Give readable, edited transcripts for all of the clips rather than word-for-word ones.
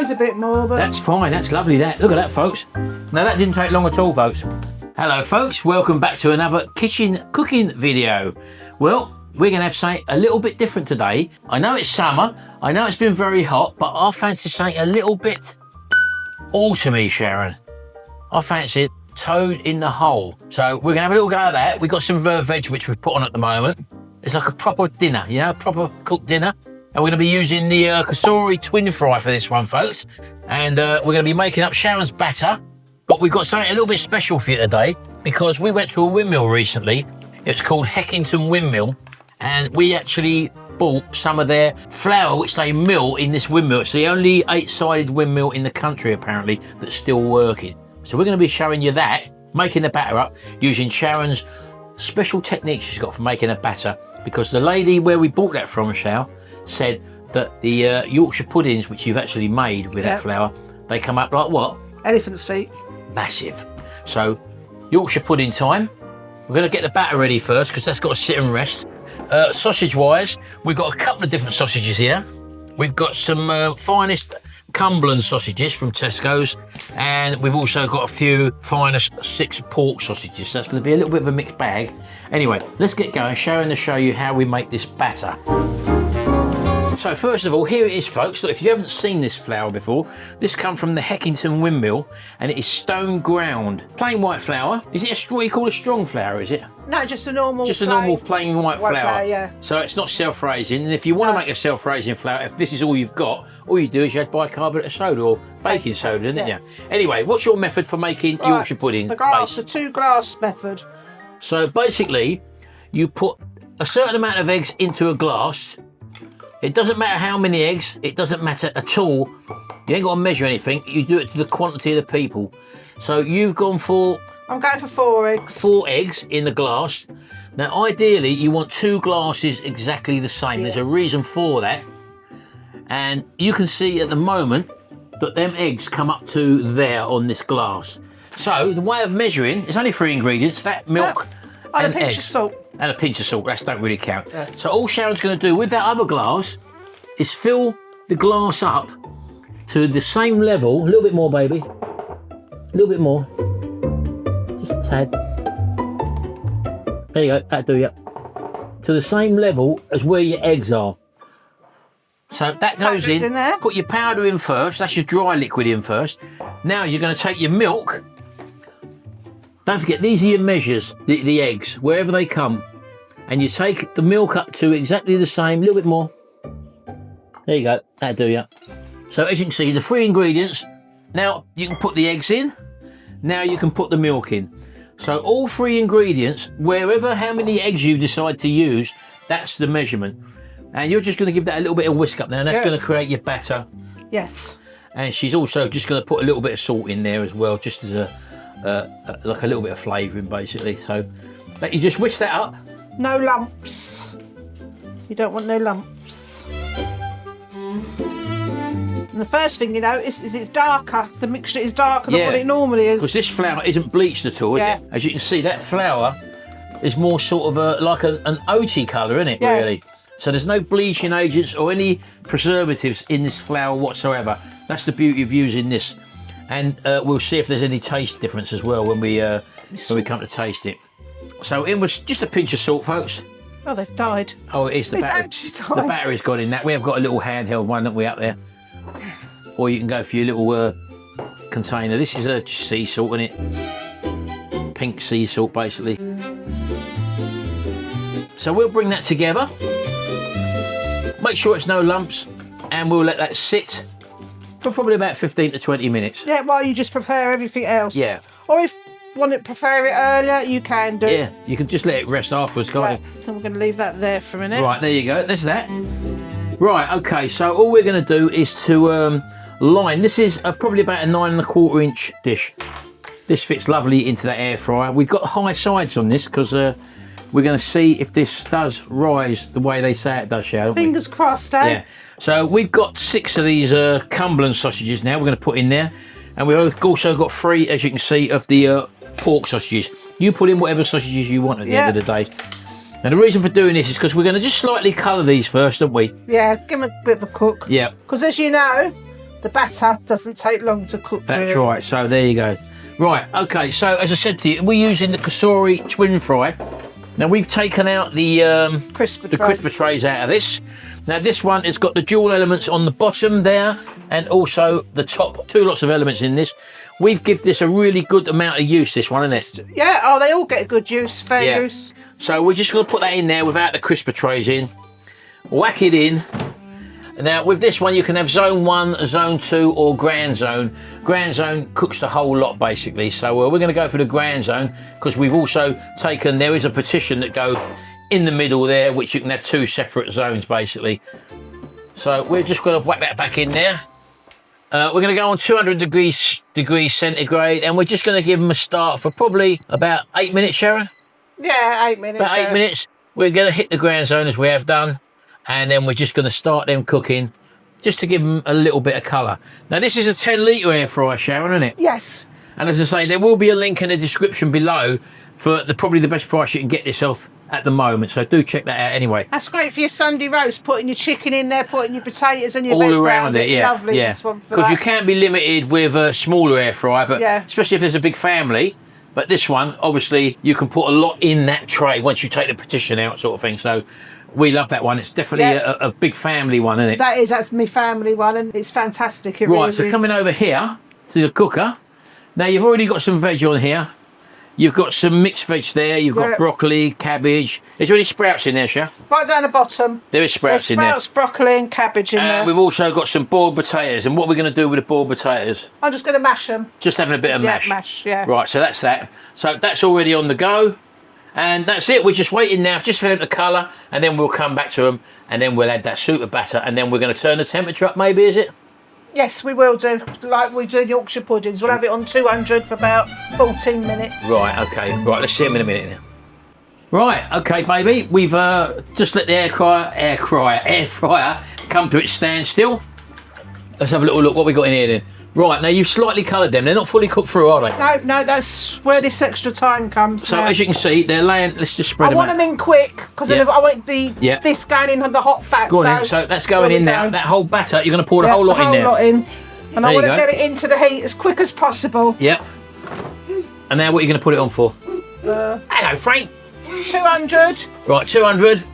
There's a bit more, but... That's fine, that's lovely that. Look at that, folks. Now that didn't take long at all, folks. Hello, folks. Welcome back to another kitchen cooking video. Well, we're going to have something a little bit different today. I know it's summer. I know it's been very hot, but I fancy something a little bit autumny, Sharon. I fancy toad in the hole. So we're going to have a little go at that. We've got some veg which we've put on at the moment. It's like a proper dinner, you know, proper cooked dinner. And we're going to be using the Cosori Twin Fry for this one, folks. And we're going to be making up Sharon's batter. But we've got something a little bit special for you today because we went to a windmill recently. It's called Heckington Windmill. And we actually bought some of their flour, which they mill in this windmill. It's the only 8-sided windmill in the country, apparently, that's still working. So we're going to be showing you that, making the batter up, using Sharon's special technique she's got for making a batter. Because the lady where we bought that from, Sharon, said that the Yorkshire puddings, which you've actually made with that flour, they come up like what? Elephant's feet. Massive. So, Yorkshire pudding time. We're going to get the batter ready first because that's got to sit and rest. Sausage-wise, we've got a couple of different sausages here. We've got some finest Cumberland sausages from Tesco's, and we've also got a few finest 6 pork sausages. So that's going to be a little bit of a mixed bag. Anyway, let's get going. Sharon to show you how we make this batter. So first of all, here it is, folks. Look, if you haven't seen this flour before, this comes from the Heckington Windmill, and it is stone ground. Plain white flour. Is it what you call a strong flour, is it? No, just a normal Just a normal plain white flour. Yeah. So it's not self-raising, and if you want to make a self-raising flour, if this is all you've got, all you do is you add bicarbonate of soda or baking soda, isn't it? Anyway, what's your method for making Yorkshire pudding? The glass, the 2-glass method. So basically, you put a certain amount of eggs into a glass. It doesn't matter how many eggs, it doesn't matter at all. You ain't got to measure anything, you do it to the quantity of the people. So you've gone for... I'm going for 4 eggs. 4 eggs in the glass. Now ideally you want 2 glasses exactly the same. There's a reason for that. And you can see at the moment that them eggs come up to there on this glass. So the way of measuring, it's only 3 ingredients, that milk and a pinch of salt. And a pinch of salt, that don't really count. Yeah. So all Sharon's going to do with that other glass is fill the glass up to the same level, a little bit more, baby, a little bit more, just a tad. There you go, that'll do you. To the same level as where your eggs are. So that goes in there. Put your powder in first, that's your dry liquid in first. Now you're going to take your milk. Don't forget, these are your measures, the eggs, wherever they come. And you take the milk up to exactly the same, a little bit more. There you go, that'll do you. So as you can see, the 3 ingredients. Now you can put the eggs in. Now you can put the milk in. So all 3 ingredients, how many eggs you decide to use, that's the measurement. And you're just going to give that a little bit of whisk up now, and that's going to create your batter. Yes. And she's also just going to put a little bit of salt in there as well, just as like a little bit of flavouring, basically. So you just whisk that up. No lumps. You don't want no lumps. And the first thing you notice is it's darker. The mixture is darker than what it normally is. Because this flour isn't bleached at all, is it? As you can see, that flour is more sort of like an oaty colour, isn't it, really? So there's no bleaching agents or any preservatives in this flour whatsoever. That's the beauty of using this. And we'll see if there's any taste difference as well when we come to taste it. So in was just a pinch of salt, folks. Oh, they've died. Oh, it is the battery. The battery's gone in that. We have got a little handheld one, haven't we, up there? Or you can go for your little container. This is a sea salt, isn't it? Pink sea salt, basically. So we'll bring that together. Make sure it's no lumps, and we'll let that sit for probably about 15 to 20 minutes. Yeah, while you just prepare everything else. Yeah. Or if you want to prepare it earlier, you can do. Yeah, you can just let it rest afterwards, can't you? So we're going to leave that there for a minute. Right, there you go. There's that. Right, okay, so all we're going to do is to line. This is probably about a 9 1/4 inch dish. This fits lovely into that air fryer. We've got high sides on this because we're going to see if this does rise the way they say it does, Sharon. Fingers crossed, eh? Yeah. So we've got 6 of these Cumberland sausages now we're going to put in there. And we've also got 3, as you can see, of the pork sausages. You put in whatever sausages you want at the end of the day. Now the reason for doing this is because we're going to just slightly colour these first, don't we? Yeah, give them a bit of a cook. Yeah. Because as you know, the batter doesn't take long to cook. That's right. So there you go. Right. Okay. So as I said to you, we're using the Cosori Twin Fry. Now we've taken out the crisper trays out of this. Now this one has got the dual elements on the bottom there, and also the top. 2 lots of elements in this. We've given this a really good amount of use. This one, isn't it? Yeah. Oh, they all get a good use, fair use. So we're just going to put that in there without the crisper trays in. Whack it in. Now with this one you can have zone 1, zone 2 or grand zone. Grand zone cooks the whole lot basically, so we're going to go for the grand zone because we've also taken, there is a partition that goes in the middle there which you can have 2 separate zones basically. So we're just going to whack that back in there. We're going to go on 200 degrees centigrade and we're just going to give them a start for probably about 8 minutes, Sharon? Yeah, 8 minutes. About 8 minutes. We're going to hit the grand zone as we have done. And then we're just going to start them cooking just to give them a little bit of colour. Now this is a 10-litre air fryer, Sharon, isn't it? Yes. And as I say, there will be a link in the description below for probably the best price you can get yourself at the moment. So do check that out anyway. That's great for your Sunday roast, putting your chicken in there, putting your potatoes and your all around it. Yeah, lovely. Yeah. This one for because that. you can be limited with a smaller air fryer, but especially if there's a big family. But this one, obviously, you can put a lot in that tray once you take the partition out, sort of thing. So we love that one. It's definitely a big family one, isn't it? That's my family one, and it's fantastic. It really so is. coming over here to the cooker. Now you've already got some veg on here. You've got some mixed veg there. You've got broccoli, cabbage. Is there any sprouts in there, Sha? Right down the bottom. There is sprouts in there. Sprouts, broccoli and cabbage in there. We've also got some boiled potatoes. And what we're going to do with the boiled potatoes? I'm just going to mash them. Just having a bit of mash. Mash, yeah. Right, so that's that. So that's already on the go. And that's it. We're just waiting now, just for them to colour, and then we'll come back to them, and then we'll add that super batter, and then we're going to turn the temperature up, maybe, is it? Yes, we will do, like we do Yorkshire puddings. We'll have it on 200 for about 14 minutes. Right, okay. Right, let's see them in a minute now. Right, okay, baby. We've just let the air fryer come to its standstill. Let's have a little look what we got in here then. Right, now you've slightly coloured them. They're not fully cooked through, are they? No, that's where this extra time comes. So as you can see, they're laying. Let's just spread them out. I want them in quick because I want this going in the hot fat. Go on in. So that's going in now. That whole batter, you're going to pour the whole lot in there. The whole lot in. And I want to get it into the heat as quick as possible. Yep. And now what are you going to put it on for? Hello, Frank. 200. Right, 200.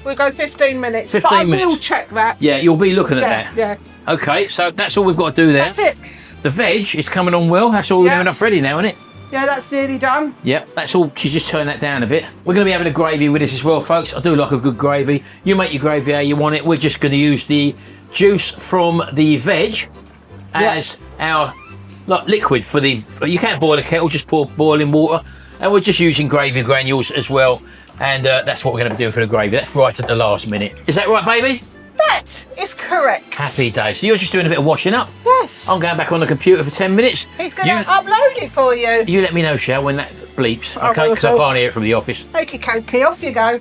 We'll go 15 minutes. 15 minutes. I will check that. Yeah, you'll be looking at that. Yeah. Okay, so that's all we've got to do there. That's it. The veg is coming on well. That's all near enough ready now, isn't it? Yeah, that's nearly done. Yep, that's all. She's just turned that down a bit. We're going to be having a gravy with this as well, folks. I do like a good gravy. You make your gravy how you want it. We're just going to use the juice from the veg as our liquid for the... You can't boil a kettle, just pour boiling water. And we're just using gravy granules as well. And that's what we're going to be doing for the gravy. That's right at the last minute. Is that right, baby? That is correct. Happy days. So you're just doing a bit of washing up? Yes. I'm going back on the computer for 10 minutes. He's going to upload it for you. You let me know, Shell, when that bleeps, okay? Because I can't hear it from the office. Okey cokey, off you go.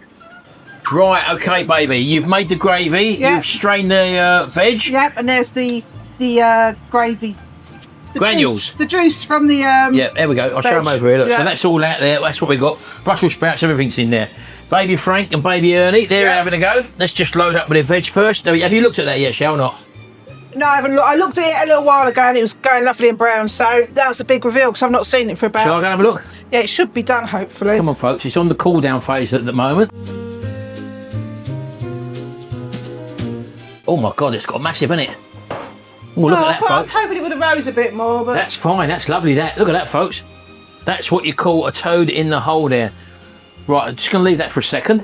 Right, okay, baby. You've made the gravy. Yep. You've strained the veg. Yep, and there's the gravy. Granules. The juice from the yeah, there we go. I'll show them over here. Look. So that's all out there. That's what we've got. Brussels sprouts, everything's in there. Baby Frank and baby Ernie, they're having a go. Let's just load up with their veg first. Have you looked at that yet, Shell, or not? No, I haven't looked. I looked at it a little while ago and it was going lovely and brown. So that was the big reveal because I've not seen it for about... Shall I go and have a look? Yeah, it should be done, hopefully. Come on, folks. It's on the cool down phase at the moment. Oh my God, it's got massive, isn't it? Oh, look at that, folks. I was hoping it would have rose a bit more, but... That's fine. That's lovely, that. Look at that, folks. That's what you call a toad in the hole there. Right, I'm just going to leave that for a second.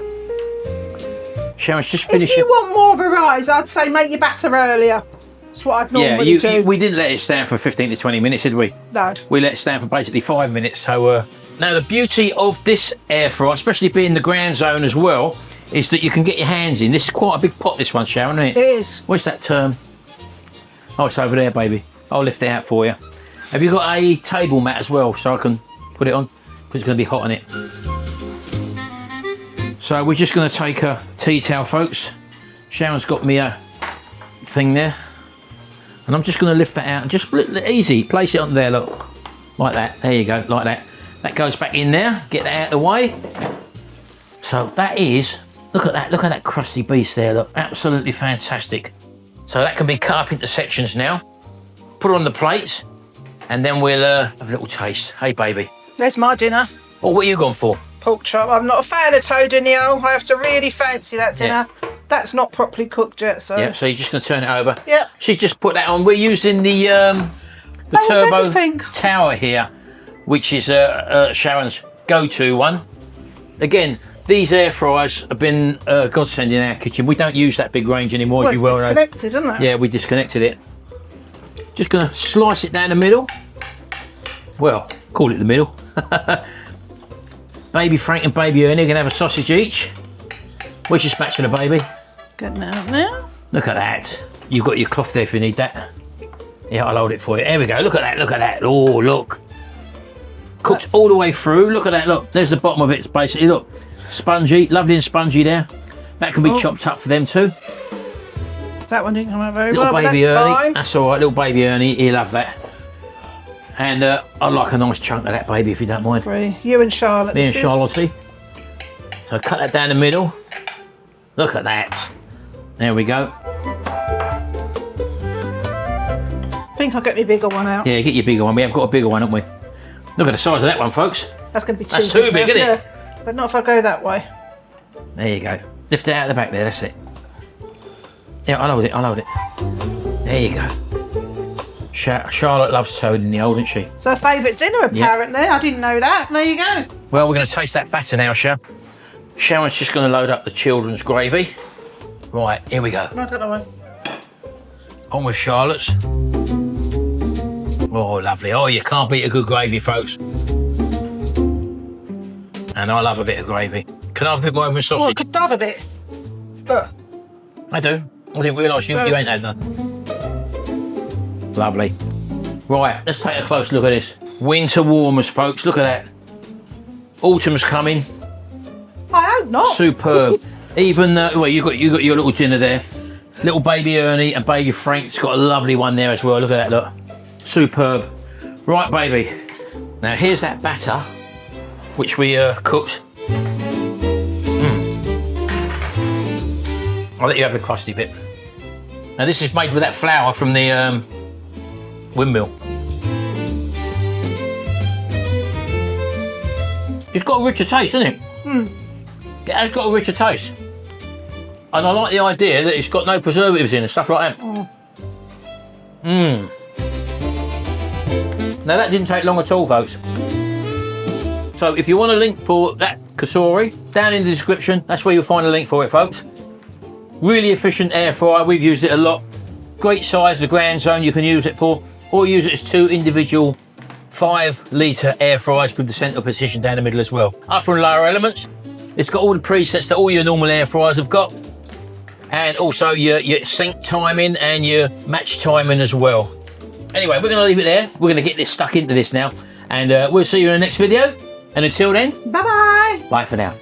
Sharon's just finishing. If you want more of a rise, I'd say make your batter earlier. That's what I'd normally do. We didn't let it stand for 15 to 20 minutes, did we? No. We let it stand for basically 5 minutes. So now the beauty of this air fryer, especially being the grand zone as well, is that you can get your hands in. This is quite a big pot, this one, Sharon, isn't it? It is. Where's that term? Oh, it's over there, baby. I'll lift it out for you. Have you got a table mat as well so I can put it on? Because it's going to be hot on it. So we're just going to take a tea towel, folks. Sharon's got me a thing there. And I'm just going to lift that out and just easy. Place it on there, look. Like that. There you go, like that. That goes back in there. Get that out of the way. So that is, look at that crusty beast there, look. Absolutely fantastic. So that can be cut up into sections now. Put it on the plates, and then we'll have a little taste. Hey, baby. There's my dinner. Oh, what are you gone for? Pork chop. I'm not a fan of Todinio. I have to really fancy that dinner. Yeah. That's not properly cooked yet, so. Yeah, so you're just going to turn it over. Yeah. She's just put that on. We're using the turbo tower here, which is Sharon's go-to one. Again, these air fryers have been godsend in our kitchen. We don't use that big range anymore, as you well know. It's disconnected, isn't it? Yeah, we disconnected it. Just going to slice it down the middle. Well, call it the middle. Baby Frank and Baby Ernie are going to have a sausage each. Where's your spatula, baby? Getting out now. Look at that. You've got your cloth there if you need that. Yeah, I'll hold it for you. There we go. Look at that. Look at that. Oh, look. Cooked all the way through. Look at that. Look, there's the bottom of it. It's basically, look, spongy, lovely and spongy there. That can be chopped up for them too. That one didn't come out very little well, baby but that's Ernie. fine. That's all right. Little baby Ernie, he'll love that. And I'd like a nice chunk of that, baby, if you don't mind. Free. You and Charlotte. Me and Charlotte. So cut that down the middle. Look at that. There we go. I think I'll get my bigger one out. Yeah, get your bigger one. We have got a bigger one, haven't we? Look at the size of that one, folks. That's going to be too big. That's too big, isn't it? Yeah. But not if I go that way. There you go. Lift it out of the back there, that's it. Yeah, I'll hold it, I'll hold it. There you go. Charlotte loves toad in the old, doesn't she? It's her favourite dinner, apparently. Yep. I didn't know that. There you go. Well, we're going to taste that batter now, Sharon. Sharon's just going to load up the children's gravy. Right, here we go. I don't know. On with Charlotte's. Oh, lovely. Oh, you can't beat a good gravy, folks. And I love a bit of gravy. Can I have a bit more of a sausage? Oh, I could have a bit. But I do. I didn't realise you ain't had none. Lovely. Right, let's take a close look at this. Winter warmers, folks. Look at that. Autumn's coming. I hope not. Superb. Even well, you got your little dinner there. Little baby Ernie and baby Frank's got a lovely one there as well. Look at that. Look. Superb. Right, baby. Now here's that batter, which we cooked. I'll let you have the crusty bit. Now this is made with that flour from the windmill. It's got a richer taste, isn't it? It has got a richer taste. And I like the idea that it's got no preservatives in and stuff like that. Now that didn't take long at all, folks. So if you want a link for that Cosori, down in the description, that's where you'll find a link for it, folks. Really efficient air fryer, we've used it a lot. Great size, the grand zone you can use it for, or use it as two individual 5-litre air fryers with the centre position down the middle as well. Upper and lower elements. It's got all the presets that all your normal air fryers have got. And also your sync timing and your match timing as well. Anyway, we're going to leave it there. We're going to get this stuck into this now. And we'll see you in the next video. And until then, bye-bye. Bye for now.